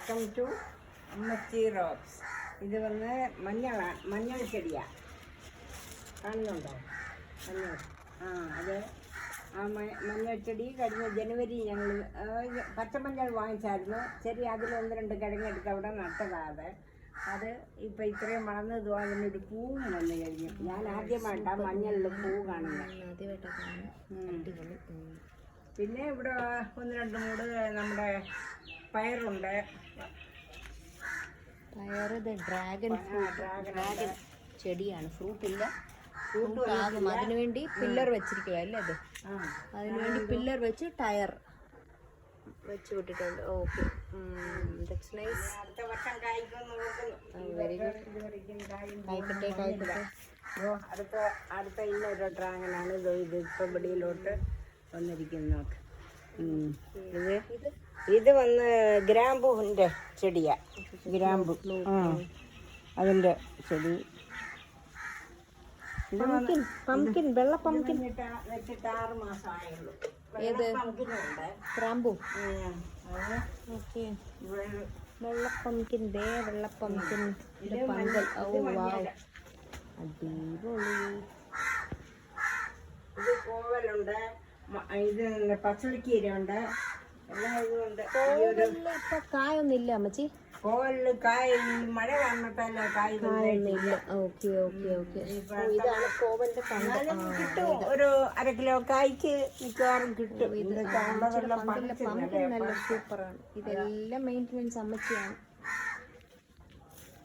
Welcome to അമ്മച്ചി rocks. ഇത് വന്ന് മഞ്ഞൾ ചെടിയാണ്. കാണുന്നുണ്ടോ മഞ്ഞൾ? അത് മഞ്ഞൾ ചെടി കഴിഞ്ഞ ജനുവരി ഞങ്ങൾ പച്ചമഞ്ഞൾ വാങ്ങിച്ചായിരുന്നു. ശരി, അതിലൊന്ന് രണ്ട് കിഴങ്ങെടുത്ത് അവിടെ നട്ടതാണ്. അത് ഇപ്പം ഇത്രയും വളർന്നതും അതിനൊരു പൂവും വന്നു കഴിഞ്ഞു. ഞാൻ ആദ്യമായിട്ടാണ് മഞ്ഞളിൽ പൂ കാണുന്നത്. പിന്നെ ഇവിടെ ഒന്ന് രണ്ട് മൂട് നമ്മുടെ പയറുണ്ട്. പയർ ഡ്രാഗൺ ചെടിയാണ്, ഫ്രൂട്ടില്ല. ഫ്രൂട്ടാകും, അതിനുവേണ്ടി പില്ലർ വെച്ചിരിക്കുക അല്ലേ? അത് അതിനുവേണ്ടി പില്ലർ വെച്ച് ടയർ വെച്ച് വിട്ടിട്ടുണ്ട്. Okay, that's nice. അടുത്ത വർഷം കായ്ക്കുമെന്ന് നോക്കുന്നു. Very good. കായ്ക്കട്ടെ. അടുത്ത ഇന്നൊരു ഡ്രാഗനാണ്. ഇത് ഇപ്പം വെളിയിലോട്ട് വന്നിരിക്കുന്നു. ഇത് വന്ന് ഗ്രാമ്പൂവിൻ്റെ ചെടിയാ. ഗ്രാമ്പു അതിൻ്റെ ചെടി. പംകിൻ, വെള്ള പംകിൻ വെച്ചിട്ട് 6 മാസമായുള്ളൂ. ഏത് ഗ്രാമ്പു? ഓക്കെ, വെള്ള പംകിൻ. വെള്ള പംകിൻ പന്തൽ. ഓ വാവ്, അടിപൊളി. ഇത് കോവലുണ്ട്, ഇത് പച്ചളിക്കീരുണ്ട്, എല്ലാം ഇതുണ്ട്. ഇപ്പൊ കായൊന്നുമില്ല അമ്മച്ചി. കോവലില് കായ് മഴ വന്നപ്പല്ല കായൊന്നുമില്ല. Okay okay okay. ഇതാണ് കോവലിന്റെ കിട്ടും. ഒരു 1/2 കിലോ കായ്ക്ക് മിക്കവാറും കിട്ടും. നല്ല സൂപ്പറാണ്. ഇതെല്ലാം മെയിൻ്റെനൻസ് അമ്മച്ചിയാണ്.